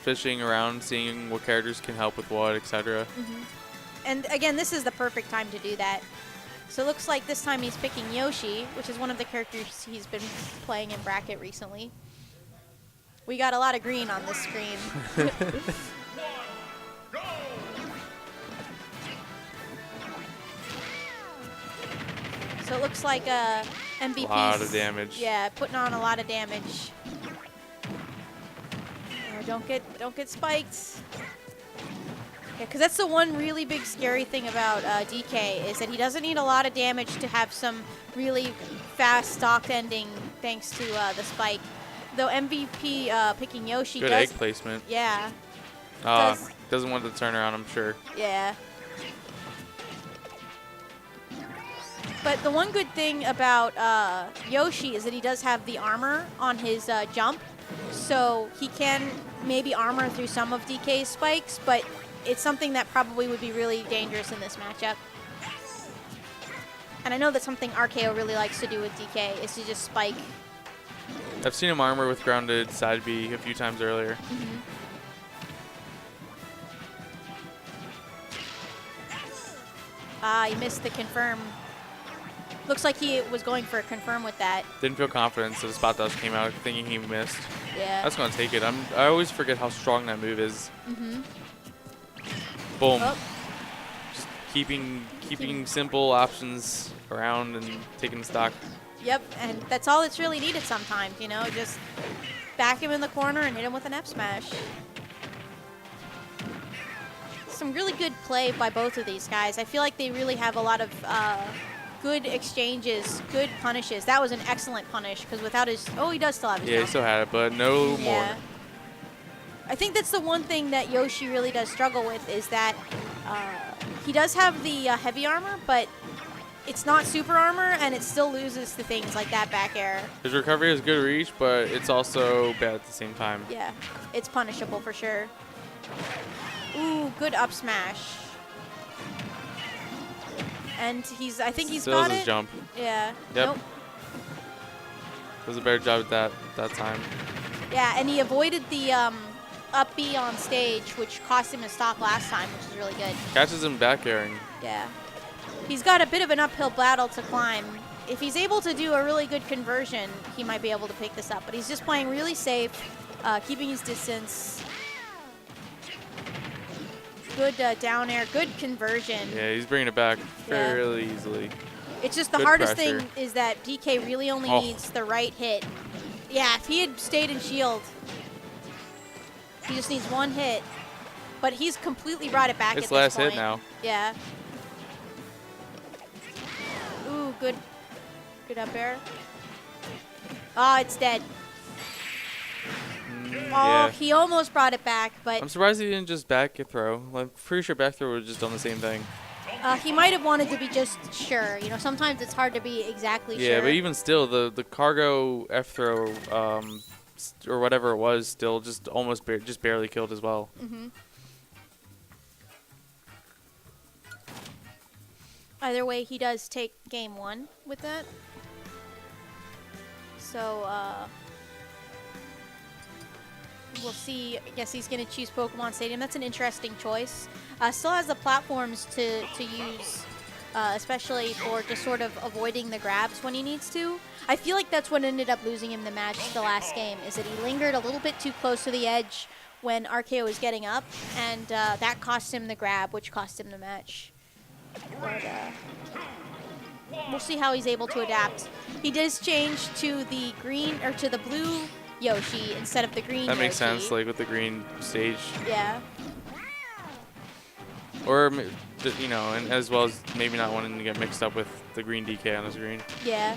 fishing around, seeing what characters can help with what, etc. And again, this is the perfect time to do that. So it looks like this time he's picking Yoshi, which is one of the characters he's been playing in bracket recently. We got a lot of green on this screen. So it looks like MVP. A lot of damage. Yeah, putting on a lot of damage. Don't get spiked. Yeah, because that's the one really big scary thing about DK is that he doesn't need a lot of damage to have some really fast stock ending thanks to the spike. Though MVP picking Yoshi Good does. egg placement. Yeah. Doesn't want the turnaround, I'm sure. Yeah. But the one good thing about Yoshi is that he does have the armor on his jump, so he can maybe armor through some of DK's spikes, but it's something that probably would be really dangerous in this matchup. And I know that's something RKO really likes to do with DK, is to just spike. I've seen him armor with grounded side B a few times earlier. He missed the confirm. Looks like he was going for a confirm with that. Didn't feel confident, so the spot dodge came out thinking he missed. Yeah. I was going to take it. I always forget how strong that move is. Boom. Oh. Just keeping simple options around and taking stock. Yep, and that's all that's really needed sometimes, you know, just back him in the corner and hit him with an F smash. Some really good play by both of these guys. I feel like they really have a lot of good exchanges, good punishes. That was an excellent punish because without his, he does still have his Yeah, he jump. still had it, but no more. I think that's the one thing that Yoshi really does struggle with is that he does have the heavy armor, but it's not super armor, and it still loses to things like that back air. His recovery has good reach, but it's also bad at the same time. Yeah, it's punishable for sure. Ooh, good up smash. And I think he's Still got his it. jump. Yeah. Yep. Nope. Does a better job at that time. Yeah, and he avoided the up B on stage, which cost him his stock last time, which is really good. Catches him back airing. Yeah. He's got a bit of an uphill battle to climb. If he's able to do a really good conversion, he might be able to pick this up. But he's just playing really safe, keeping his distance. Good down air, good conversion. Yeah, he's bringing it back fairly easily. It's just the Good hardest pressure. thing is that DK really only needs the right hit. Yeah, if he had stayed in shield, he just needs one hit. But he's completely brought it back It's at this last point. hit now. Yeah. Ooh, good up air. Oh, it's dead. Yeah. He almost brought it back, but I'm surprised he didn't just back throw. I'm pretty sure back throw would have just done the same thing. he might have wanted to be just sure. You know, sometimes it's hard to be exactly sure. Yeah, but even still, the cargo F throw or whatever it was still just almost just barely killed as well. Either way, he does take game one with that. So, we'll see. I guess he's going to choose Pokemon Stadium. That's an interesting choice. Still has the platforms to use, especially for just sort of avoiding the grabs when he needs to. I feel like that's what ended up losing him the match the last game, is that he lingered a little bit too close to the edge when RKO was getting up, and that cost him the grab, which cost him the match. But we'll see how he's able to adapt. He does change to the green, or to the blue Yoshi instead of the green That makes Yoshi. sense, like with the green stage. Yeah. Or, you know, and as well as maybe not wanting to get mixed up with the green DK on the screen. Yeah.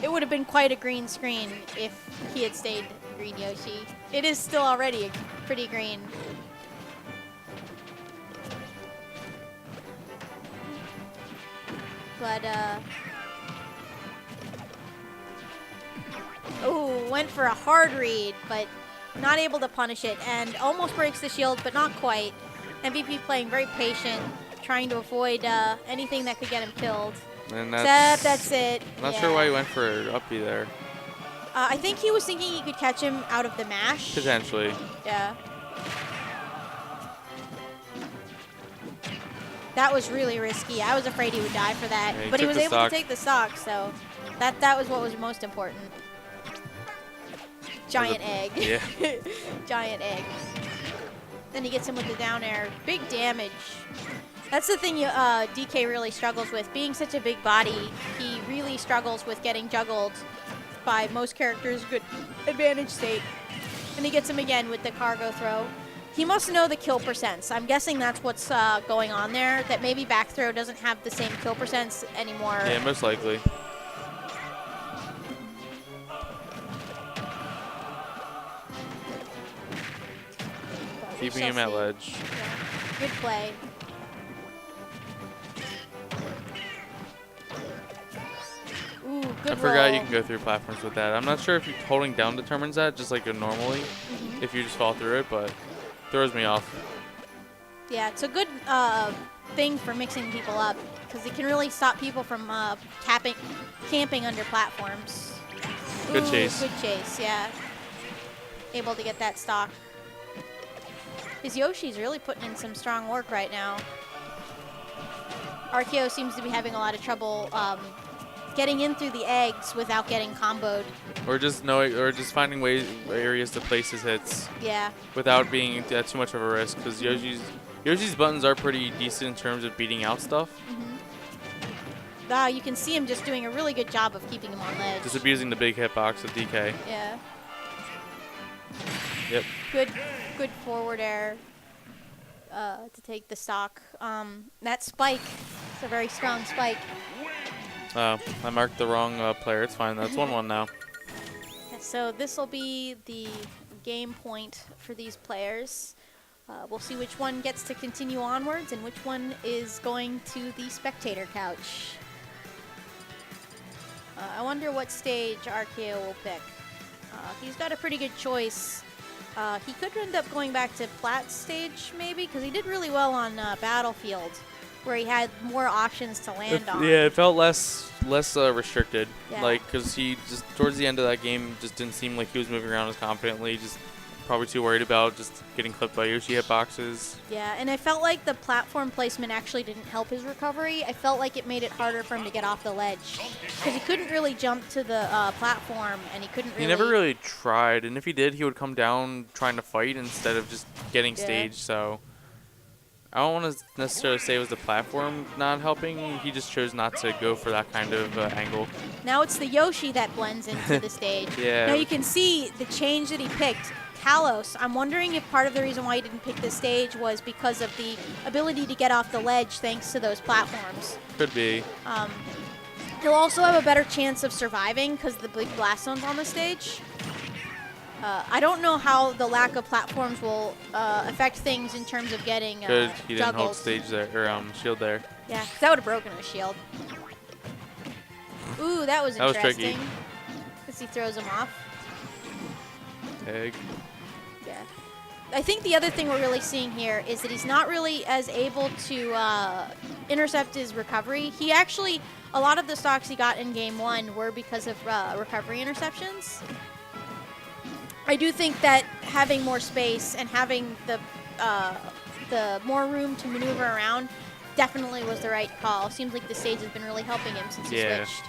It would have been quite a green screen if he had stayed green Yoshi. It is still already pretty green. But, ooh, went for a hard read, but not able to punish it, and almost breaks the shield, but not quite. MVP playing very patient, trying to avoid anything that could get him killed. And That's it. Not sure why he went for uppy there. I think he was thinking he could catch him out of the mash. Potentially. Yeah. That was really risky. I was afraid he would die for that. Yeah, But he took was the able stock. to take the stock, so that was what was most important. Giant egg. Yeah. Giant egg. Then he gets him with the down air. Big damage. That's the thing DK really struggles with. Being such a big body, he really struggles with getting juggled by most characters' good advantage state. And he gets him again with the cargo throw. He must know the kill percents. I'm guessing that's what's going on there, that maybe back throw doesn't have the same kill percents anymore. Yeah, most likely. Keeping him at ledge. Yeah. Good play. Ooh, good I forgot roll. you can go through platforms with that. I'm not sure if holding down determines that, just like normally, if you just fall through it, but throws me off. Yeah, it's a good thing for mixing people up because it can really stop people from camping under platforms. Good Ooh, chase. Good chase, yeah. Able to get that stock. His Yoshi's really putting in some strong work right now. RKO seems to be having a lot of trouble getting in through the eggs without getting comboed. Or just finding areas to place his hits. Yeah. Without being too much of a risk, because Yoshi's buttons are pretty decent in terms of beating out stuff. You can see him just doing a really good job of keeping him on ledge. Just abusing the big hitbox of DK. Yeah. Yep. Good forward air to take the stock. That spike, it's a very strong spike. Oh, I marked the wrong player. It's fine. That's 1-1 now. So this will be the game point for these players. We'll see which one gets to continue onwards and which one is going to the spectator couch. I wonder what stage RKO will pick. He's got a pretty good choice. He could end up going back to plat stage maybe, because he did really well on Battlefield, where he had more options to land on. Yeah, it felt less restricted. Yeah. Like, because he just towards the end of that game just didn't seem like he was moving around as confidently. Just probably too worried about just getting clipped by Yoshi hitboxes. Yeah, and I felt like the platform placement actually didn't help his recovery. I felt like it made it harder for him to get off the ledge, because he couldn't really jump to the platform, and he couldn't really... He never really tried, and if he did, he would come down trying to fight instead of just getting staged, so... I don't want to necessarily say it was the platform not helping. He just chose not to go for that kind of angle. Now it's the Yoshi that blends into the stage. Yeah. Now you can see the change that he picked. Talos, I'm wondering if part of the reason why he didn't pick this stage was because of the ability to get off the ledge thanks to those platforms. Could be. He'll also have a better chance of surviving because the big blast zone's on the stage. I don't know how the lack of platforms will affect things in terms of getting Good, he didn't hold juggled. stage there, or shield there. Yeah, 'cause that would have broken his shield. Ooh, that was That was interesting. tricky. As he throws him off. Egg. Yeah. I think the other thing we're really seeing here is that he's not really as able to intercept his recovery. He actually, a lot of the stocks he got in game 1 were because of recovery interceptions. I do think that having more space and having the more room to maneuver around definitely was the right call. Seems like the stage has been really helping him since he switched.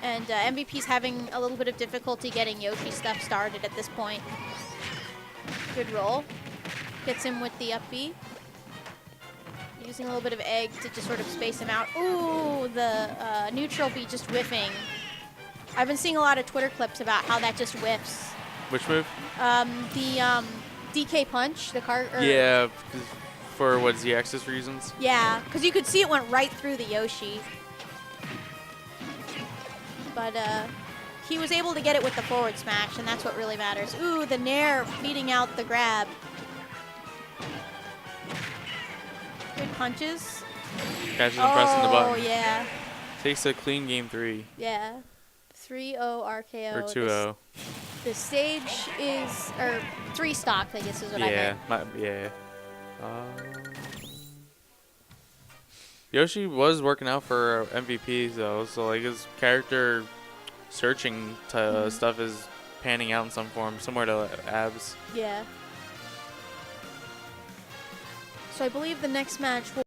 And MVP's having a little bit of difficulty getting Yoshi stuff started at this point. Good roll. Gets him with the up B. Using a little bit of egg to just sort of space him out. Ooh, the neutral B just whiffing. I've been seeing a lot of Twitter clips about how that just whiffs. Which move? The DK punch, the car. Yeah, for what, Z-axis reasons? Yeah, because you could see it went right through the Yoshi. But he was able to get it with the forward smash, and that's what really matters. Ooh, the Nair beating out the grab. Good punches. Catches him pressing the button. Oh, yeah. Takes a clean game 3. Yeah. 3-0 RKO. Or 2-0. The stage is, or 3 stock, I guess is what I meant. Yeah. Yoshi was working out for MVP though, so like his character searching stuff is panning out in some form, similar to Abs. Yeah. So I believe the next match will